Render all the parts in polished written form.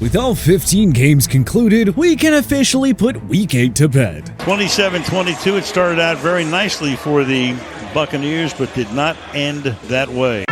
With all 15 games concluded, we can officially put Week 8 to bed. 27-22, it started out very nicely for the Buccaneers, but did not end that way.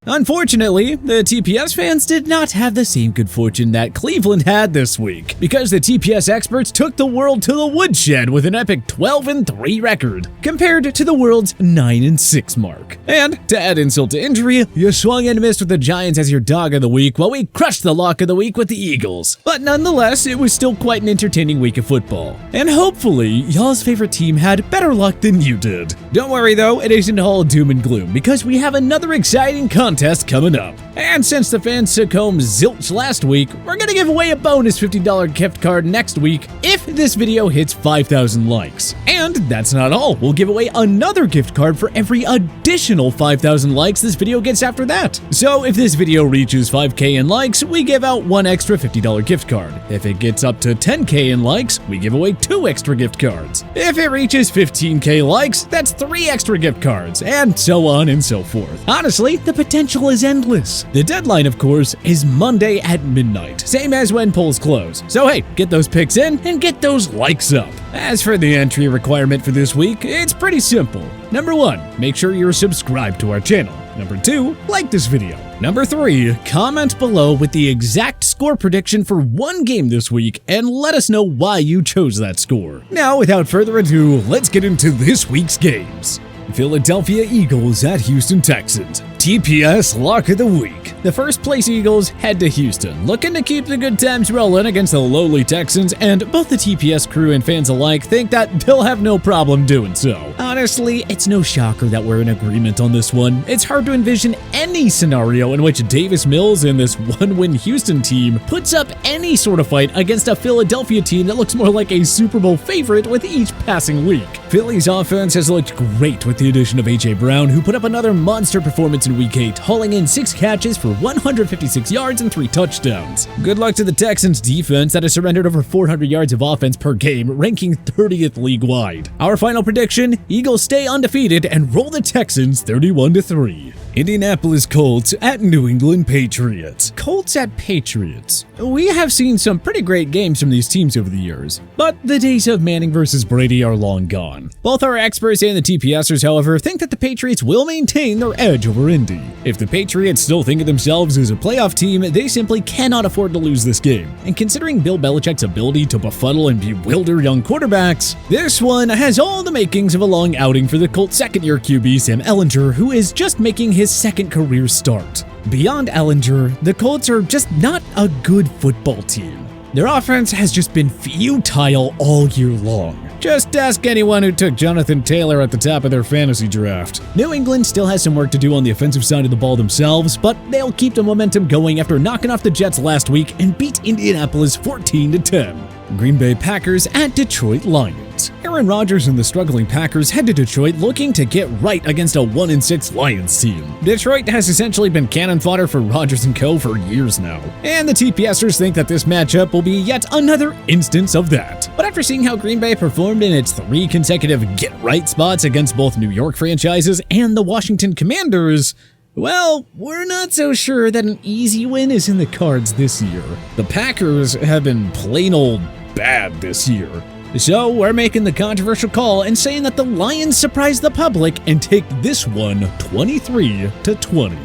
Unfortunately, the TPS fans did not have the same good fortune that Cleveland had this week, because the TPS experts took the world to the woodshed with an epic 12-3 record, compared to the world's 9-6 mark. And, to add insult to injury, you swung and missed with the Giants as your dog of the week, while we crushed the lock of the week with the Eagles. But nonetheless, it was still quite an entertaining week of football. And hopefully, y'all's favorite team had better luck than you did. Don't worry though, it isn't all doom and gloom, because we have another exciting contest coming up. And since the fans took home zilch last week, we're gonna give away a bonus $50 gift card next week if this video hits 5,000 likes. And that's not all, we'll give away another gift card for every additional 5,000 likes this video gets after that. So if this video reaches 5K in likes, we give out one extra $50 gift card. If it gets up to 10K in likes, we give away 2 extra gift cards. If it reaches 15K likes, that's 3 extra gift cards, and so on and so forth. Honestly, the potential is endless. The deadline, of course, is Monday at midnight, same as when polls close. So hey, get those picks in and get those likes up. As for the entry requirement for this week, it's pretty simple. Number 1, make sure you're subscribed to our channel. Number 2, like this video. Number 3, comment below with the exact score prediction for one game this week and let us know why you chose that score. Now, without further ado, let's get into this week's games. Philadelphia Eagles at Houston Texans. TPS Lock of the Week. The first place Eagles head to Houston, looking to keep the good times rolling against the lowly Texans, and both the TPS crew and fans alike think that they'll have no problem doing so. Honestly, it's no shocker that we're in agreement on this one. It's hard to envision any scenario in which Davis Mills and this one-win Houston team puts up any sort of fight against a Philadelphia team that looks more like a Super Bowl favorite with each passing week. Philly's offense has looked great with the addition of A.J. Brown, who put up another monster performance in Week 8, hauling in 6 catches for 156 yards and 3 touchdowns. Good luck to the Texans defense that has surrendered over 400 yards of offense per game, ranking 30th league-wide. Our final prediction, Eagles stay undefeated and roll the Texans 31-3. Indianapolis Colts at New England Patriots. Colts at Patriots. We have seen some pretty great games from these teams over the years, but the days of Manning versus Brady are long gone. Both our experts and the TPSers, however, think that the Patriots will maintain their edge over Indy. If the Patriots still think of themselves as a playoff team, they simply cannot afford to lose this game. And considering Bill Belichick's ability to befuddle and bewilder young quarterbacks, this one has all the makings of a long outing for the Colts' second-year QB Sam Ehlinger, who is just making his second career start. Beyond Ehlinger, the Colts are just not a good football team. Their offense has just been futile all year long. Just ask anyone who took Jonathan Taylor at the top of their fantasy draft. New England still has some work to do on the offensive side of the ball themselves, but they'll keep the momentum going after knocking off the Jets last week and beat Indianapolis 14-10. Green Bay Packers at Detroit Lions. Aaron Rodgers and the struggling Packers head to Detroit looking to get right against a 1-6 Lions team. Detroit has essentially been cannon fodder for Rodgers & co. for years now, and the TPSers think that this matchup will be yet another instance of that. But after seeing how Green Bay performed in its 3 consecutive get-right spots against both New York franchises and the Washington Commanders, well, we're not so sure that an easy win is in the cards this year. The Packers have been plain old bad this year. So we're making the controversial call and saying that the Lions surprise the public and take this one 23-20.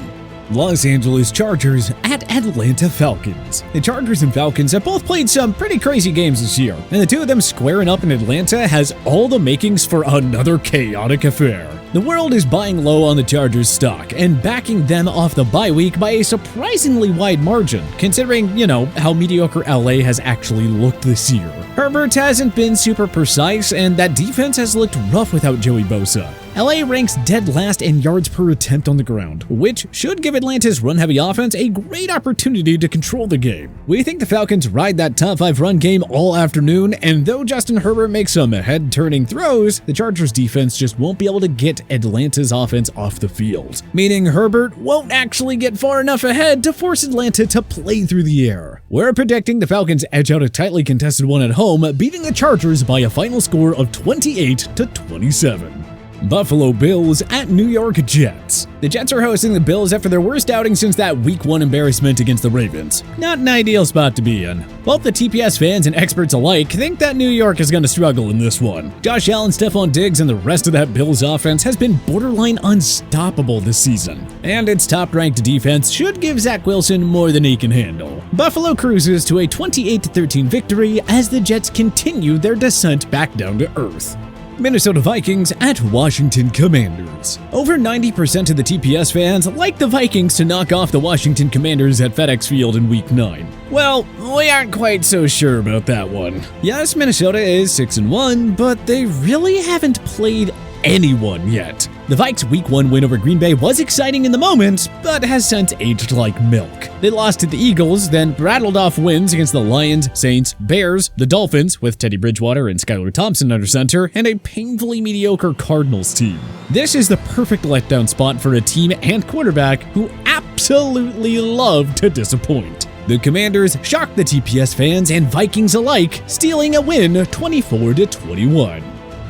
Los Angeles Chargers at Atlanta Falcons. The Chargers and Falcons have both played some pretty crazy games this year, and the two of them squaring up in Atlanta has all the makings for another chaotic affair. The world is buying low on the Chargers stock and backing them off the bye week by a surprisingly wide margin, considering, how mediocre LA has actually looked this year. Herbert hasn't been super precise, and that defense has looked rough without Joey Bosa. LA ranks dead last in yards per attempt on the ground, which should give Atlanta's run-heavy offense a great opportunity to control the game. We think the Falcons ride that top 5 run game all afternoon, and though Justin Herbert makes some head-turning throws, the Chargers defense just won't be able to get Atlanta's offense off the field, meaning Herbert won't actually get far enough ahead to force Atlanta to play through the air. We're predicting the Falcons edge out a tightly contested one at home, beating the Chargers by a final score of 28-27. Buffalo Bills at New York Jets. The Jets are hosting the Bills after their worst outing since that Week 1 embarrassment against the Ravens. Not an ideal spot to be in. Both the TPS fans and experts alike think that New York is going to struggle in this one. Josh Allen, Stephon Diggs, and the rest of that Bills offense has been borderline unstoppable this season. And its top-ranked defense should give Zach Wilson more than he can handle. Buffalo cruises to a 28-13 victory as the Jets continue their descent back down to earth. Minnesota Vikings at Washington Commanders. Over 90% of the TPS fans like the Vikings to knock off the Washington Commanders at FedEx Field in Week 9. Well, we aren't quite so sure about that one. Yes, Minnesota is 6-1, but they really haven't played anyone yet. The Vikes' Week 1 win over Green Bay was exciting in the moment, but has since aged like milk. They lost to the Eagles, then rattled off wins against the Lions, Saints, Bears, the Dolphins, with Teddy Bridgewater and Skylar Thompson under center, and a painfully mediocre Cardinals team. This is the perfect letdown spot for a team and quarterback who absolutely love to disappoint. The Commanders shocked the TPS fans and Vikings alike, stealing a win 24-21.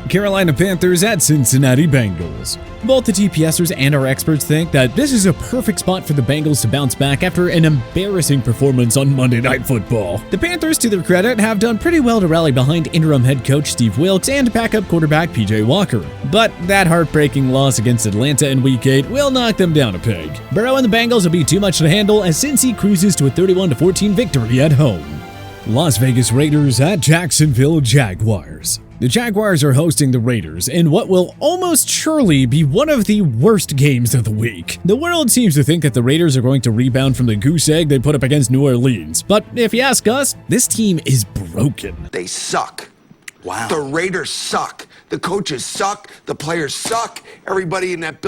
Carolina Panthers at Cincinnati Bengals. Both the TPSers and our experts think that this is a perfect spot for the Bengals to bounce back after an embarrassing performance on Monday Night Football. The Panthers, to their credit, have done pretty well to rally behind interim head coach Steve Wilks and backup quarterback PJ Walker. But that heartbreaking loss against Atlanta in Week 8 will knock them down a peg. Burrow and the Bengals will be too much to handle as Cincy cruises to a 31-14 victory at home. Las Vegas Raiders at Jacksonville Jaguars. The Jaguars are hosting the Raiders in what will almost surely be one of the worst games of the week. The world seems to think that the Raiders are going to rebound from the goose egg they put up against New Orleans, but if you ask us, this team is broken. They suck. Wow. The Raiders suck. The coaches suck. The players suck. Everybody in that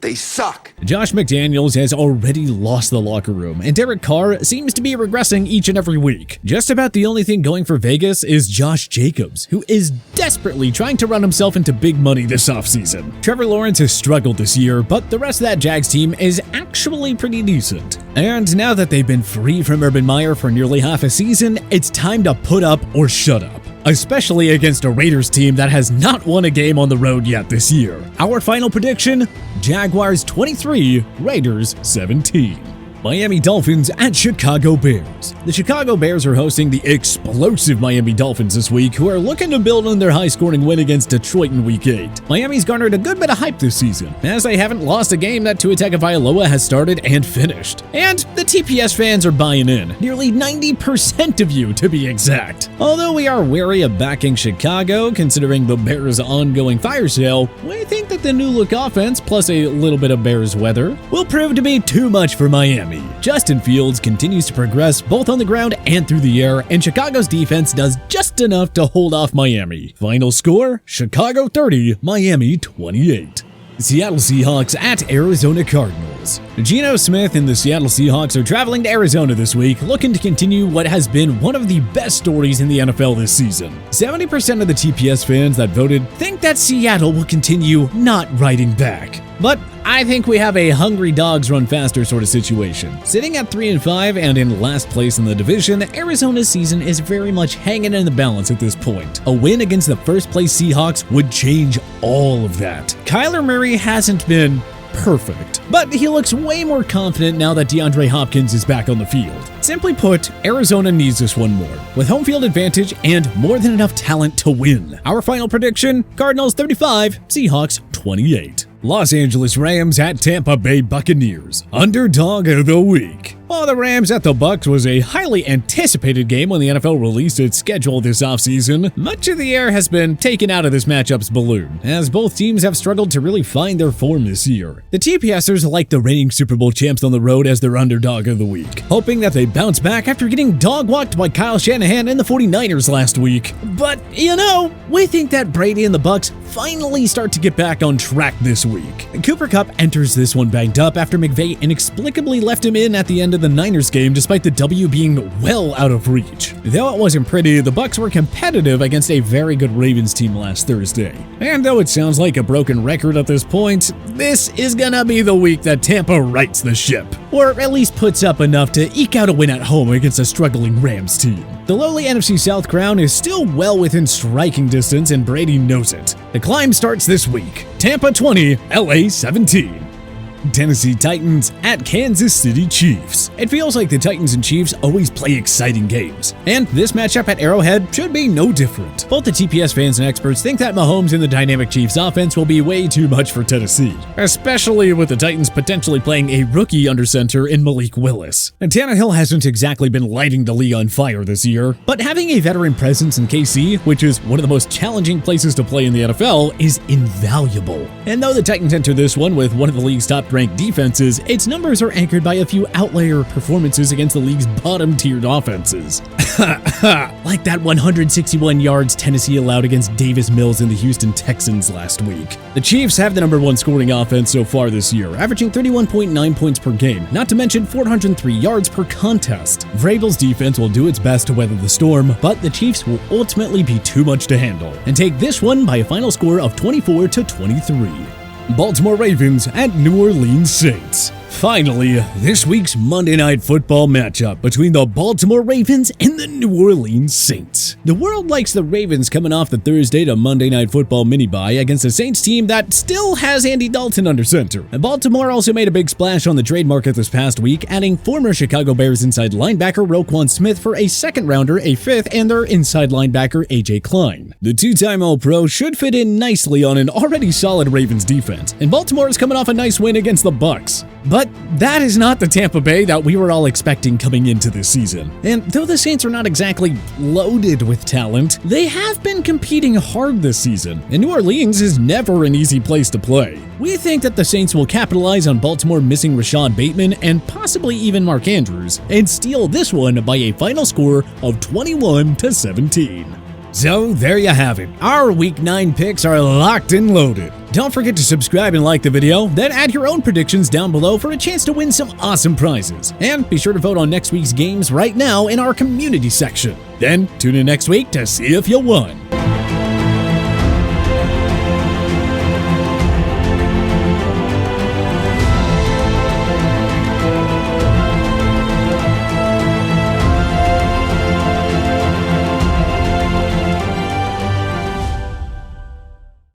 they suck. Josh McDaniels has already lost the locker room, and Derek Carr seems to be regressing each and every week. Just about the only thing going for Vegas is Josh Jacobs, who is desperately trying to run himself into big money this offseason. Trevor Lawrence has struggled this year, but the rest of that Jags team is actually pretty decent. And now that they've been free from Urban Meyer for nearly half a season, it's time to put up or shut up. Especially against a Raiders team that has not won a game on the road yet this year. Our final prediction, Jaguars 23, Raiders 17. Miami Dolphins at Chicago Bears. The Chicago Bears are hosting the explosive Miami Dolphins this week, who are looking to build on their high-scoring win against Detroit in Week 8. Miami's garnered a good bit of hype this season, as they haven't lost a game that Tua Tagovailoa has started and finished. And the TPS fans are buying in, nearly 90% of you to be exact. Although we are wary of backing Chicago, considering the Bears' ongoing fire sale, we think that the new-look offense, plus a little bit of Bears weather, will prove to be too much for Miami. Justin Fields continues to progress both on the ground and through the air, and Chicago's defense does just enough to hold off Miami. Final score, Chicago 30, Miami 28. Seattle Seahawks at Arizona Cardinals. Geno Smith and the Seattle Seahawks are traveling to Arizona this week, looking to continue what has been one of the best stories in the NFL this season. 70% of the TPS fans that voted think that Seattle will continue not riding back. But I think we have a hungry dogs run faster sort of situation. Sitting at 3-5 and in last place in the division, Arizona's season is very much hanging in the balance at this point. A win against the first place Seahawks would change all of that. Kyler Murray hasn't been perfect, but he looks way more confident now that DeAndre Hopkins is back on the field. Simply put, Arizona needs this one more, with home field advantage and more than enough talent to win. Our final prediction, Cardinals 35, Seahawks 28. Los Angeles Rams at Tampa Bay Buccaneers. Underdog of the week. While the Rams at the Bucs was a highly anticipated game when the NFL released its schedule this offseason, much of the air has been taken out of this matchup's balloon, as both teams have struggled to really find their form this year. The TPSers like the reigning Super Bowl champs on the road as their underdog of the week, hoping that they bounce back after getting dog-walked by Kyle Shanahan and the 49ers last week. But, we think that Brady and the Bucs finally start to get back on track this week. Cooper Kupp enters this one banged up after McVay inexplicably left him in at the end of the Niners game despite the W being well out of reach. Though it wasn't pretty, the Bucs were competitive against a very good Ravens team last Thursday. And though it sounds like a broken record at this point, this is gonna be the week that Tampa rights the ship, or at least puts up enough to eke out a win at home against a struggling Rams team. The lowly NFC South crown is still well within striking distance, and Brady knows it. The climb starts this week. Tampa 20, LA 17. Tennessee Titans at Kansas City Chiefs. It feels like the Titans and Chiefs always play exciting games, and this matchup at Arrowhead should be no different. Both the TPS fans and experts think that Mahomes and the dynamic Chiefs offense will be way too much for Tennessee, especially with the Titans potentially playing a rookie under center in Malik Willis. And Tannehill hasn't exactly been lighting the league on fire this year, but having a veteran presence in KC, which is one of the most challenging places to play in the NFL, is invaluable. And though the Titans enter this one with one of the league's top-ranked defenses, its numbers are anchored by a few outlier performances against the league's bottom-tiered offenses. Like that 161 yards Tennessee allowed against Davis Mills and the Houston Texans last week. The Chiefs have the number 1 scoring offense so far this year, averaging 31.9 points per game, not to mention 403 yards per contest. Vrabel's defense will do its best to weather the storm, but the Chiefs will ultimately be too much to handle and take this one by a final score of 24-23. Baltimore Ravens at New Orleans Saints. Finally, this week's Monday Night Football matchup between the Baltimore Ravens and the New Orleans Saints. The world likes the Ravens coming off the Thursday to Monday Night Football mini-bye against a Saints team that still has Andy Dalton under center. And Baltimore also made a big splash on the trade market this past week, adding former Chicago Bears inside linebacker Roquan Smith for a second-rounder, a fifth, and their inside linebacker A.J. Klein. The two-time All-Pro should fit in nicely on an already solid Ravens defense, and Baltimore is coming off a nice win against the Bucs. But that is not the Tampa Bay that we were all expecting coming into this season. And though the Saints are not exactly loaded with talent, they have been competing hard this season, and New Orleans is never an easy place to play. We think that the Saints will capitalize on Baltimore missing Rashad Bateman and possibly even Mark Andrews, and steal this one by a final score of 21-17. So there you have it. Our Week 9 picks are locked and loaded. Don't forget to subscribe and like the video, then add your own predictions down below for a chance to win some awesome prizes. And be sure to vote on next week's games right now in our community section. Then tune in next week to see if you won.